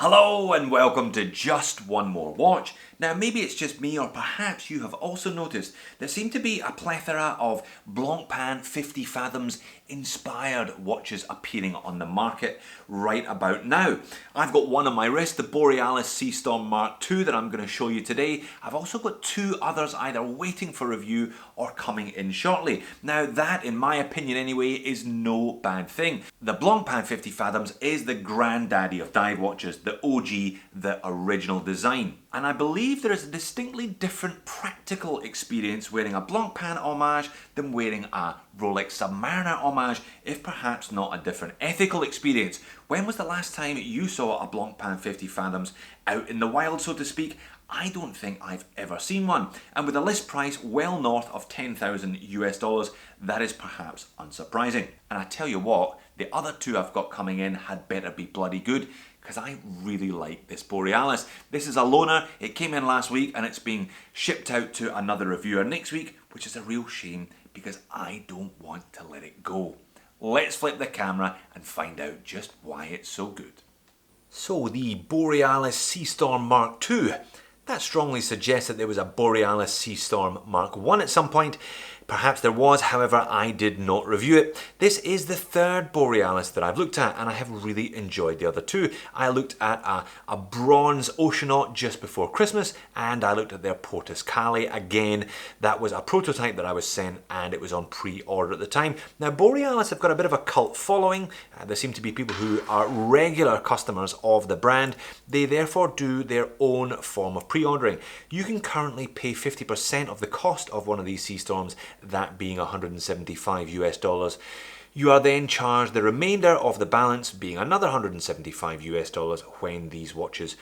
Hello and welcome to Just One More Watch. Now maybe it's just me, or perhaps you have also noticed there seem to be a plethora of Blancpain 50 Fathoms inspired watches appearing on the market right about now. I've got one on my wrist, the Borealis Seastorm Mark II, that I'm going to show you today. I've also got two others either waiting for review or coming in shortly. Now that, in my opinion anyway, is no bad thing. The Blancpain 50 Fathoms is the granddaddy of dive watches, the OG, the original design. And I believe there is a distinctly different practical experience wearing a Blancpain homage than wearing a Rolex Submariner homage, if perhaps not a different ethical experience. When was the last time you saw a Blancpain 50 Fathoms out in the wild, so to speak? I don't think I've ever seen one. And with a list price well north of 10,000 US dollars, that is perhaps unsurprising. And I tell you what, the other two I've got coming in had better be bloody good, because I really like this Borealis. This is a loaner. It came in last week and it's being shipped out to another reviewer next week, which is a real shame because I don't want to let it go. Let's flip the camera and find out just why it's so good. So the Borealis Seastorm Mark II. That strongly suggests that there was a Borealis Seastorm Mark I at some point. Perhaps there was, however, I did not review it. This is the third Borealis that I've looked at, and I have really enjoyed the other two. I looked at a bronze Oceanaut just before Christmas, and I looked at their Portus Cali. Again, that was a prototype that I was sent, and it was on pre-order at the time. Now, Borealis have got a bit of a cult following. There seem to be people who are regular customers of the brand. They therefore do their own form of pre-ordering. You can currently pay 50% of the cost of one of these Seastorms, that being 175 US dollars. You are then charged the remainder of the balance, being another 175 US dollars, when these watches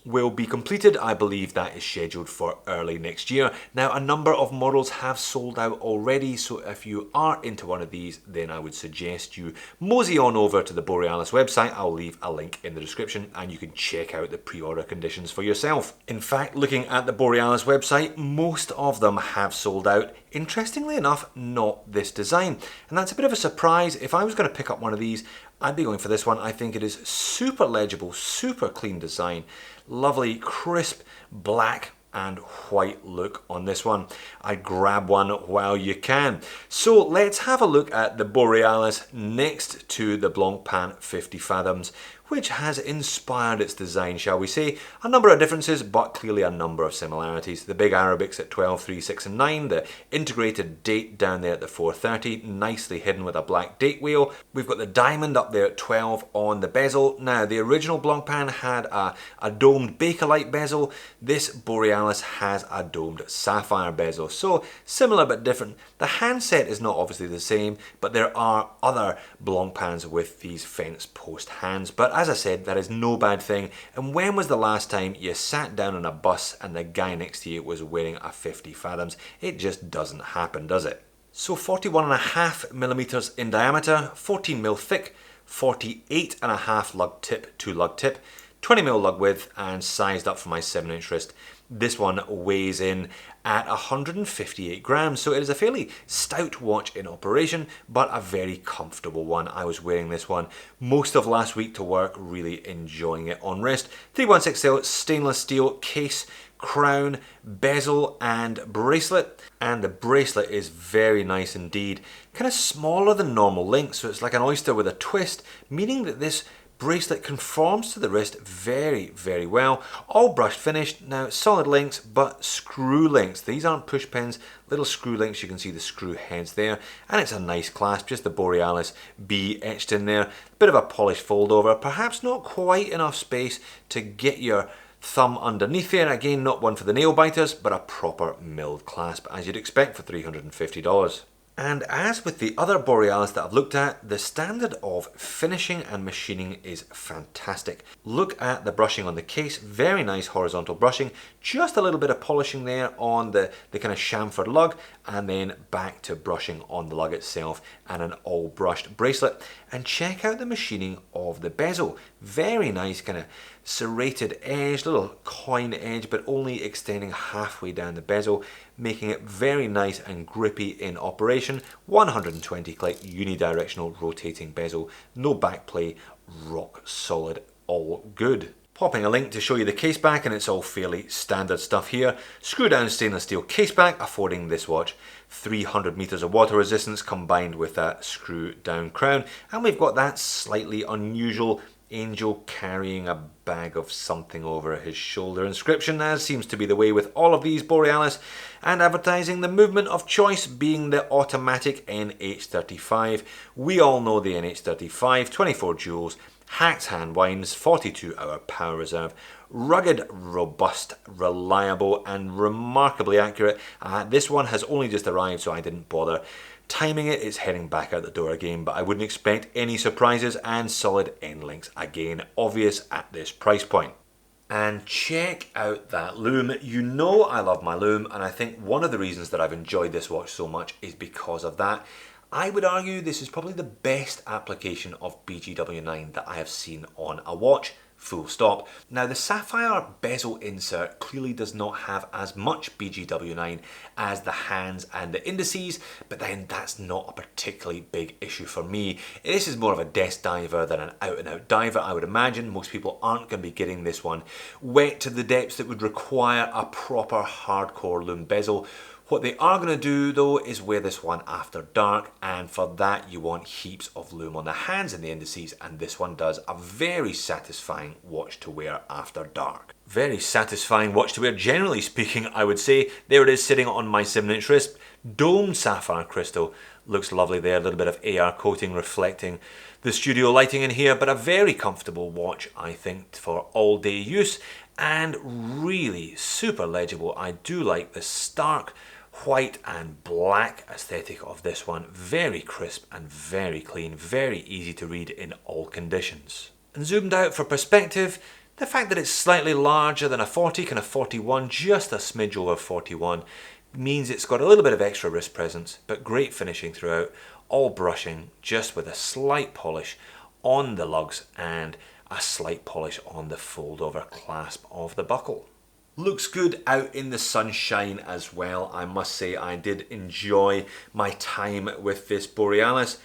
will be completed. I believe that is scheduled for early next year. Now, a number of models have sold out already, so if you are into one of these, then I would suggest you mosey on over to the Borealis website. I'll leave a link in the description and you can check out the pre-order conditions for yourself. In fact, looking at the Borealis website, most of them have sold out. Interestingly enough, not this design. And that's a bit of a surprise. If I was going to pick up one of these, I'd be going for this one. I think it is super legible, super clean design. Lovely, crisp, black and white look on this one. I'd grab one while you can. So let's have a look at the Borealis next to the Blancpain 50 Fathoms, which has inspired its design, shall we say. A number of differences, but clearly a number of similarities. The big Arabics at 12, 3, 6 and 9, the integrated date down there at the 430, nicely hidden with a black date wheel. We've got the diamond up there at 12 on the bezel. Now, the original Blancpain had a domed Bakelite bezel. This Borealis has a domed sapphire bezel. So, similar but different. The handset is not obviously the same, but there are other Blancpains with these fence post hands. But as I said, that is no bad thing. And when was the last time you sat down on a bus and the guy next to you was wearing a 50 Fathoms? It just doesn't happen, does it? So 41.5 millimeters in diameter, 14 mil thick, 48.5 lug tip to lug tip, 20 mil lug width, and sized up for my 7-inch wrist. This one weighs in at 158 grams, so it is a fairly stout watch in operation, but a very comfortable one. I was wearing this one most of last week to work, really enjoying it on wrist. 316L stainless steel case, crown, bezel and bracelet. And the bracelet is very nice indeed. Kind of smaller than normal links, so it's like an oyster with a twist, meaning that this bracelet conforms to the wrist very, very well. All brushed finished. Now, solid links, but screw links. These aren't push pins, little screw links. You can see the screw heads there. And it's a nice clasp, just the Borealis B etched in there. Bit of a polished fold over, perhaps not quite enough space to get your thumb underneath there. Again, not one for the nail biters, but a proper milled clasp, as you'd expect for $350. And as with the other Borealis that I've looked at, the standard of finishing and machining is fantastic. Look at the brushing on the case, very nice horizontal brushing, just a little bit of polishing there on the kind of chamfered lug, and then back to brushing on the lug itself and an all brushed bracelet. And check out the machining of the bezel. Very nice kind of serrated edge, little coin edge, but only extending halfway down the bezel, making it very nice and grippy in operation. 120 click unidirectional rotating bezel, no backplay, rock solid, all good. Popping a link to show you the case back, and it's all fairly standard stuff here. Screw down stainless steel case back, affording this watch 300 meters of water resistance combined with that screw down crown. And we've got that slightly unusual angel carrying a bag of something over his shoulder inscription, as seems to be the way with all of these Borealis, and advertising the movement of choice being the automatic NH35. We all know the NH35, 24 joules, hacked hand winds, 42-hour power reserve, rugged, robust, reliable and remarkably accurate. This one has only just arrived, so I didn't bother timing it. It's heading back out the door again, but I wouldn't expect any surprises, and solid end links again, obvious at this price point. And check out that lume. You know I love my lume, and I think one of the reasons that I've enjoyed this watch so much is because of that. I would argue this is probably the best application of BGW9 that I have seen on a watch, full stop. Now the sapphire bezel insert clearly does not have as much BGW9 as the hands and the indices, but then that's not a particularly big issue for me. This is more of a desk diver than an out and out diver, I would imagine. Most people aren't going to be getting this one wet to the depths that would require a proper hardcore lume bezel. What they are going to do though is wear this one after dark, and for that you want heaps of lume on the hands and the indices, and this one does a very satisfying watch to wear after dark. Very satisfying watch to wear generally speaking, I would say. There it is sitting on my 7-inch wrist. Domed sapphire crystal. Looks lovely there, a little bit of AR coating reflecting the studio lighting in here, but a very comfortable watch I think for all day use, and really super legible. I do like the stark white and black aesthetic of this one. Very crisp and very clean, very easy to read in all conditions. And zoomed out for perspective, the fact that it's slightly larger than a 40, kind of 41, just a smidge over 41, means it's got a little bit of extra wrist presence, but great finishing throughout, all brushing, just with a slight polish on the lugs and a slight polish on the fold over clasp of the buckle. Looks good out in the sunshine as well. I must say I did enjoy my time with this Borealis.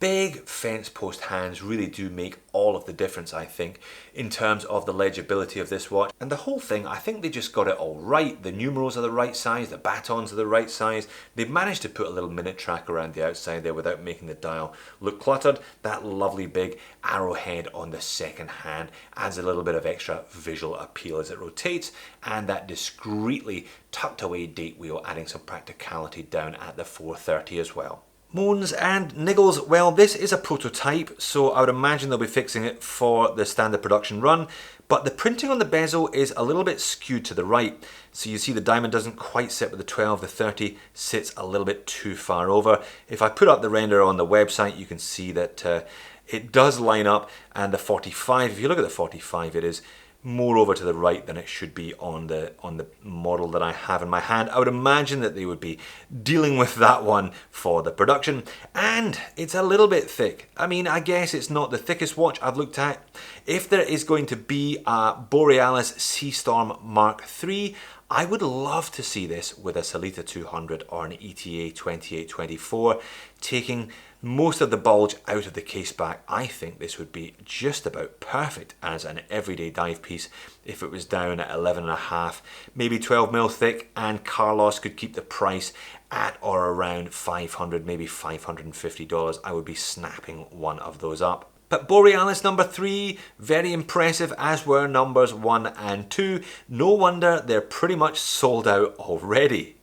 Big fence post hands really do make all of the difference, I think, in terms of the legibility of this watch. And the whole thing, I think they just got it all right. The numerals are the right size, the batons are the right size. They've managed to put a little minute track around the outside there without making the dial look cluttered. That lovely big arrowhead on the second hand adds a little bit of extra visual appeal as it rotates, and that discreetly tucked away date wheel adding some practicality down at the 430 as well. Moans and niggles, well, this is a prototype, so I would imagine they'll be fixing it for the standard production run, but the printing on the bezel is a little bit skewed to the right. So you see the diamond doesn't quite sit with the 12, the 30 sits a little bit too far over. If I put up the render on the website, you can see that it does line up, and the 45, if you look at the 45, it is more over to the right than it should be on the model that I have in my hand. I would imagine that they would be dealing with that one for the production, and it's a little bit thick. I mean, I guess it's not the thickest watch I've looked at. If there is going to be a Borealis Seastorm Mark III, I would love to see this with a Sellita 200 or an ETA 2824, taking most of the bulge out of the case back. I think this would be just about perfect as an everyday dive piece if it was down at 11.5, maybe 12mm thick, and Carlos could keep the price at or around $500, maybe $550. I would be snapping one of those up. But Borealis number 3, very impressive, as were numbers 1 and 2. No wonder they're pretty much sold out already.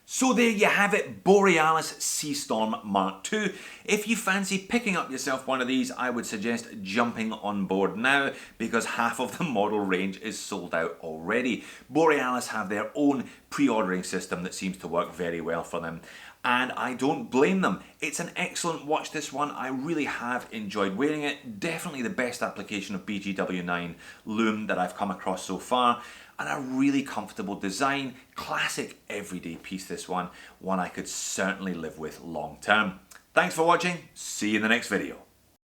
So there you have it, Borealis Seastorm Mark II. If you fancy picking up yourself one of these, I would suggest jumping on board now, because half of the model range is sold out already. Borealis have their own pre-ordering system that seems to work very well for them, and I don't blame them. It's an excellent watch, this one. I really have enjoyed wearing it. Definitely the best application of BGW9 lume that I've come across so far. And a really comfortable design, classic everyday piece this one I could certainly live with long term. Thanks for watching, see you in the next video.